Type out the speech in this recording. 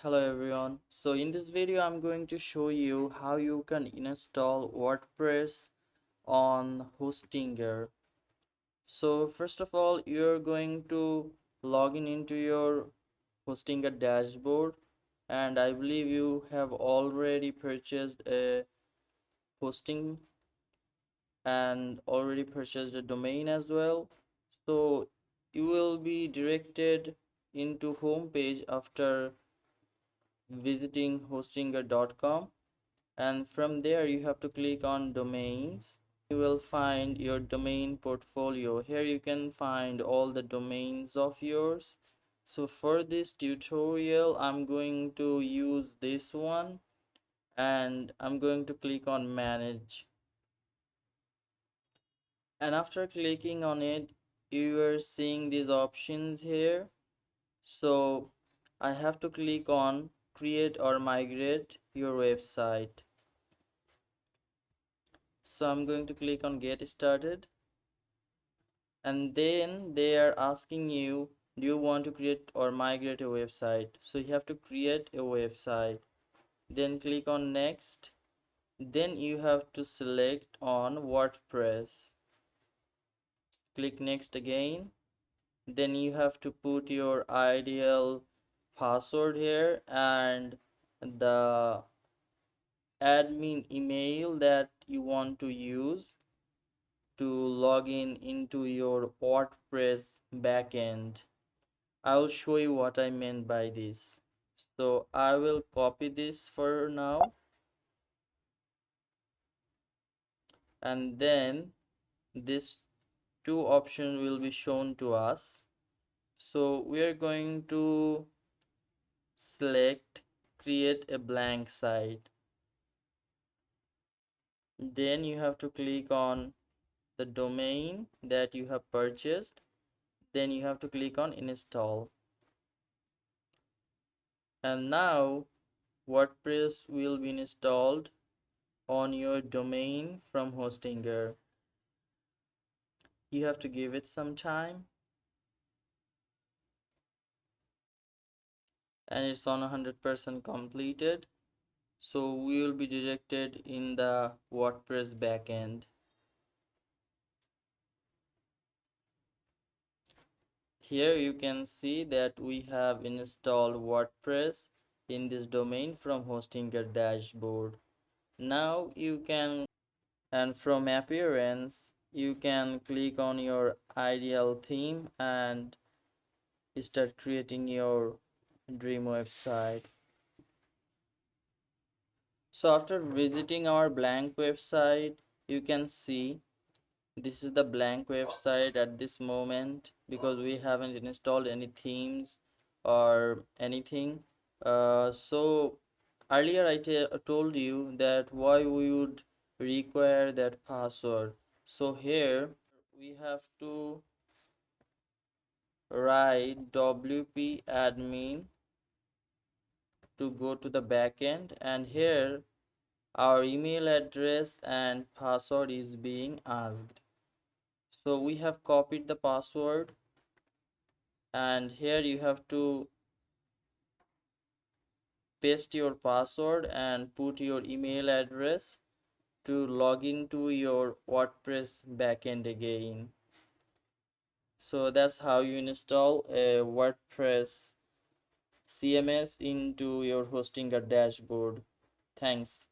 Hello everyone. So in this video I'm going to show you how you can install WordPress on Hostinger. So first of all, you're going to log in into your Hostinger dashboard, and I believe you have already purchased a hosting and already purchased a domain as well. So you will be directed into home page after visiting hostinger.com, and from there you have to click on domains. You will find your domain portfolio. Here you can find all the domains of yours. So for this tutorial I'm going to use this one, and I'm going to click on manage, and after clicking on it you are seeing these options here. So I have to click on create or migrate your website. So I'm going to click on get started, and then they are asking you, do you want to create or migrate a website? So you have to create a website, then click on next, then you have to select on WordPress, click next again, then you have to put your ideal password here and the admin email that you want to use to log in into your WordPress backend. I'll show you what I meant by this. So I will copy this for now, and then this two options will be shown to us. So we are going to select create a blank site. Then you have to click on the domain that you have purchased. Then you have to click on install. And now WordPress will be installed on your domain from Hostinger. You have to give it some time, and it's on 100% completed. So we will be directed in the WordPress backend. Here you can see that we have installed WordPress in this domain from Hostinger dashboard. Now you can, and from appearance you can click on your ideal theme and start creating your dream website. So after visiting our blank website, you can see this is the blank website at this moment because we haven't installed any themes or anything. So earlier I told you that why we would require that password. So here we have to write wp admin to go to the backend, and here our email address and password is being asked. So we have copied the password, and here you have to paste your password and put your email address to log into your WordPress backend again. So that's how you install a WordPress CMS into your Hostinger dashboard. Thanks.